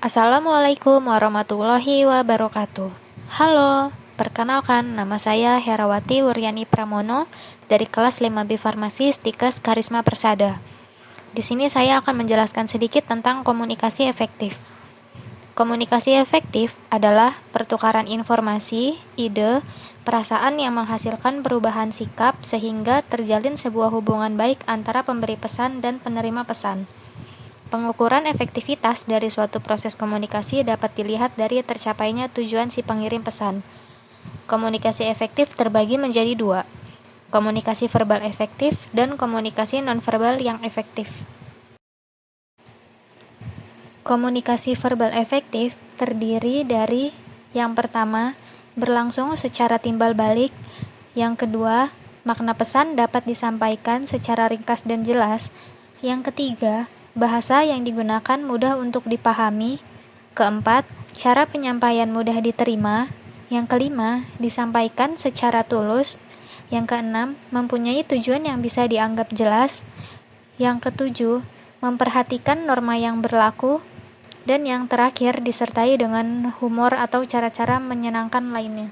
Assalamualaikum warahmatullahi wabarakatuh. Halo, perkenalkan nama saya Herawati Wuryani Pramono dari kelas 5B Farmasi Stikes Karisma Persada. Di sini saya akan menjelaskan sedikit tentang komunikasi efektif. Komunikasi efektif adalah pertukaran informasi, ide, perasaan yang menghasilkan perubahan sikap sehingga terjalin sebuah hubungan baik antara pemberi pesan dan penerima pesan. Pengukuran efektivitas dari suatu proses komunikasi dapat dilihat dari tercapainya tujuan si pengirim pesan. Komunikasi efektif terbagi menjadi dua, komunikasi verbal efektif dan komunikasi nonverbal yang efektif. Komunikasi verbal efektif terdiri dari yang pertama, berlangsung secara timbal balik, yang kedua, makna pesan dapat disampaikan secara ringkas dan jelas, yang ketiga, bahasa yang digunakan mudah untuk dipahami. Keempat, cara penyampaian mudah diterima. Yang kelima, disampaikan secara tulus. Yang keenam, mempunyai tujuan yang bisa dianggap jelas. Yang ketujuh, memperhatikan norma yang berlaku. Dan yang terakhir, disertai dengan humor atau cara-cara menyenangkan lainnya.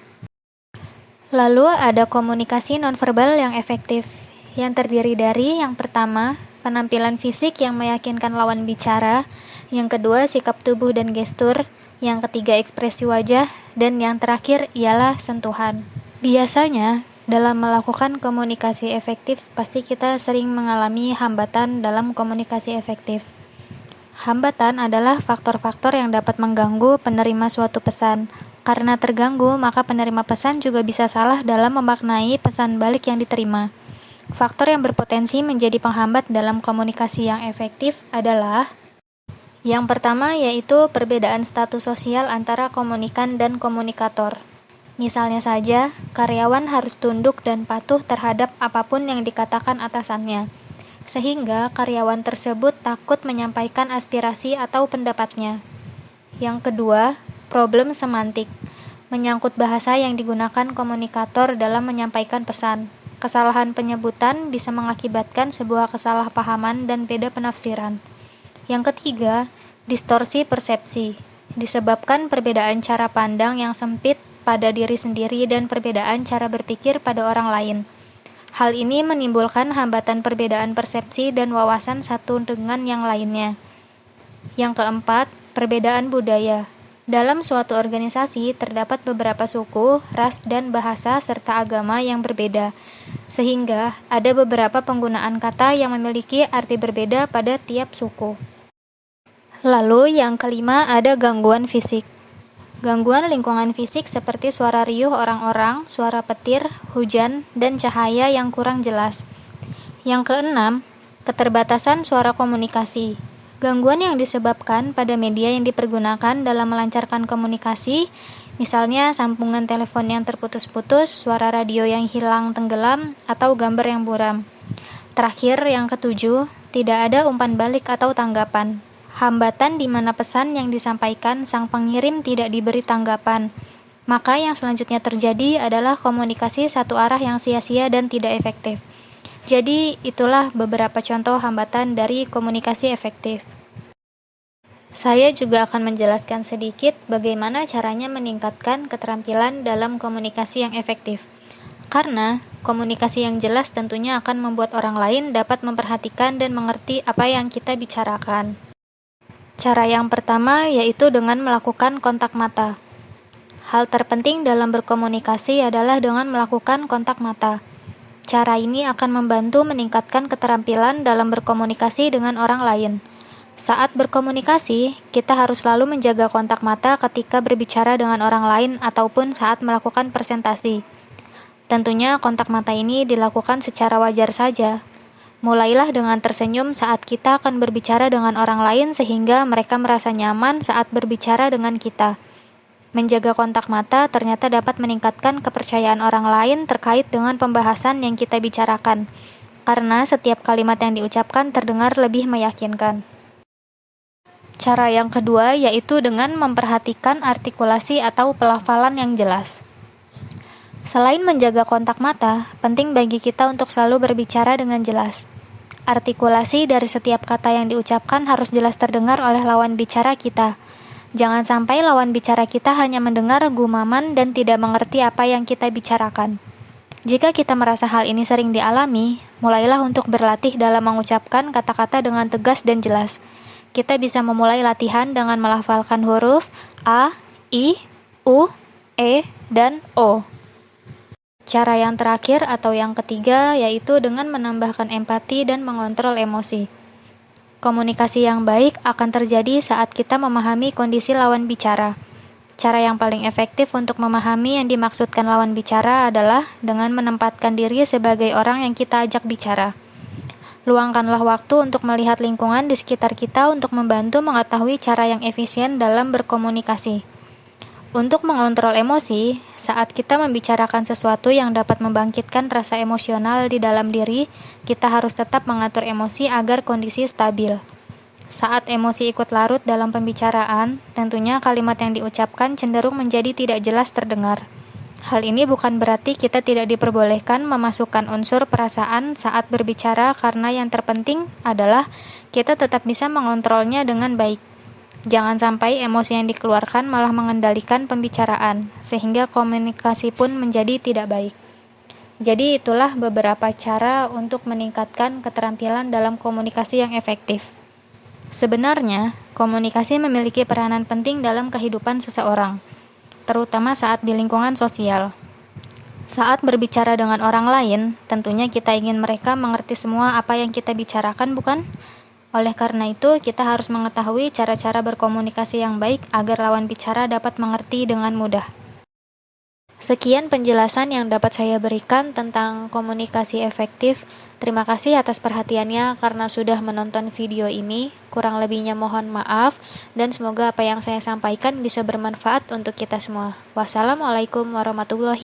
Lalu ada komunikasi nonverbal yang efektif, yang terdiri dari yang pertama, penampilan fisik yang meyakinkan lawan bicara, yang kedua sikap tubuh dan gestur, yang ketiga ekspresi wajah, dan yang terakhir ialah sentuhan. Biasanya, dalam melakukan komunikasi efektif, pasti kita sering mengalami hambatan dalam komunikasi efektif. Hambatan adalah faktor-faktor yang dapat mengganggu penerima suatu pesan. Karena terganggu, maka penerima pesan juga bisa salah dalam memaknai pesan balik yang diterima. Faktor yang berpotensi menjadi penghambat dalam komunikasi yang efektif adalah yang pertama yaitu perbedaan status sosial antara komunikan dan komunikator. Misalnya saja, karyawan harus tunduk dan patuh terhadap apapun yang dikatakan atasannya, sehingga karyawan tersebut takut menyampaikan aspirasi atau pendapatnya. Yang kedua, problem semantik, menyangkut bahasa yang digunakan komunikator dalam menyampaikan pesan. Kesalahan penyebutan bisa mengakibatkan sebuah kesalahpahaman dan beda penafsiran. Yang ketiga, distorsi persepsi, disebabkan perbedaan cara pandang yang sempit pada diri sendiri dan perbedaan cara berpikir pada orang lain. Hal ini menimbulkan hambatan perbedaan persepsi dan wawasan satu dengan yang lainnya. Yang keempat, perbedaan budaya. Dalam suatu organisasi terdapat beberapa suku, ras, dan bahasa serta agama yang berbeda, sehingga ada beberapa penggunaan kata yang memiliki arti berbeda pada tiap suku. Lalu yang kelima ada gangguan fisik. Gangguan lingkungan fisik seperti suara riuh orang-orang, suara petir, hujan, dan cahaya yang kurang jelas. Yang keenam, keterbatasan suara komunikasi. Gangguan yang disebabkan pada media yang dipergunakan dalam melancarkan komunikasi, misalnya sambungan telepon yang terputus-putus, suara radio yang hilang tenggelam, atau gambar yang buram. Terakhir, yang ketujuh, tidak ada umpan balik atau tanggapan. Hambatan di mana pesan yang disampaikan sang pengirim tidak diberi tanggapan. Maka yang selanjutnya terjadi adalah komunikasi satu arah yang sia-sia dan tidak efektif. Jadi, itulah beberapa contoh hambatan dari komunikasi efektif. Saya juga akan menjelaskan sedikit bagaimana caranya meningkatkan keterampilan dalam komunikasi yang efektif. Karena komunikasi yang jelas tentunya akan membuat orang lain dapat memperhatikan dan mengerti apa yang kita bicarakan. Cara yang pertama yaitu dengan melakukan kontak mata. Hal terpenting dalam berkomunikasi adalah dengan melakukan kontak mata. Cara ini akan membantu meningkatkan keterampilan dalam berkomunikasi dengan orang lain. Saat berkomunikasi, kita harus selalu menjaga kontak mata ketika berbicara dengan orang lain ataupun saat melakukan presentasi. Tentunya kontak mata ini dilakukan secara wajar saja. Mulailah dengan tersenyum saat kita akan berbicara dengan orang lain sehingga mereka merasa nyaman saat berbicara dengan kita. Menjaga kontak mata ternyata dapat meningkatkan kepercayaan orang lain terkait dengan pembahasan yang kita bicarakan, karena setiap kalimat yang diucapkan terdengar lebih meyakinkan. Cara yang kedua yaitu dengan memperhatikan artikulasi atau pelafalan yang jelas. Selain menjaga kontak mata, penting bagi kita untuk selalu berbicara dengan jelas. Artikulasi dari setiap kata yang diucapkan harus jelas terdengar oleh lawan bicara kita. Jangan sampai lawan bicara kita hanya mendengar gumaman dan tidak mengerti apa yang kita bicarakan. Jika kita merasa hal ini sering dialami, mulailah untuk berlatih dalam mengucapkan kata-kata dengan tegas dan jelas. Kita bisa memulai latihan dengan melafalkan huruf A, I, U, E, dan O. Cara yang terakhir atau yang ketiga yaitu dengan menambahkan empati dan mengontrol emosi. Komunikasi yang baik akan terjadi saat kita memahami kondisi lawan bicara. Cara yang paling efektif untuk memahami yang dimaksudkan lawan bicara adalah dengan menempatkan diri sebagai orang yang kita ajak bicara. Luangkanlah waktu untuk melihat lingkungan di sekitar kita untuk membantu mengetahui cara yang efisien dalam berkomunikasi. Untuk mengontrol emosi, saat kita membicarakan sesuatu yang dapat membangkitkan rasa emosional di dalam diri, kita harus tetap mengatur emosi agar kondisi stabil. Saat emosi ikut larut dalam pembicaraan, tentunya kalimat yang diucapkan cenderung menjadi tidak jelas terdengar. Hal ini bukan berarti kita tidak diperbolehkan memasukkan unsur perasaan saat berbicara, karena yang terpenting adalah kita tetap bisa mengontrolnya dengan baik. Jangan sampai emosi yang dikeluarkan malah mengendalikan pembicaraan, sehingga komunikasi pun menjadi tidak baik. Jadi itulah beberapa cara untuk meningkatkan keterampilan dalam komunikasi yang efektif. Sebenarnya, komunikasi memiliki peranan penting dalam kehidupan seseorang, terutama saat di lingkungan sosial. Saat berbicara dengan orang lain, tentunya kita ingin mereka mengerti semua apa yang kita bicarakan, bukan? Oleh karena itu, kita harus mengetahui cara-cara berkomunikasi yang baik agar lawan bicara dapat mengerti dengan mudah. Sekian penjelasan yang dapat saya berikan tentang komunikasi efektif. Terima kasih atas perhatiannya karena sudah menonton video ini. Kurang lebihnya mohon maaf, dan semoga apa yang saya sampaikan bisa bermanfaat untuk kita semua. Wassalamualaikum warahmatullahi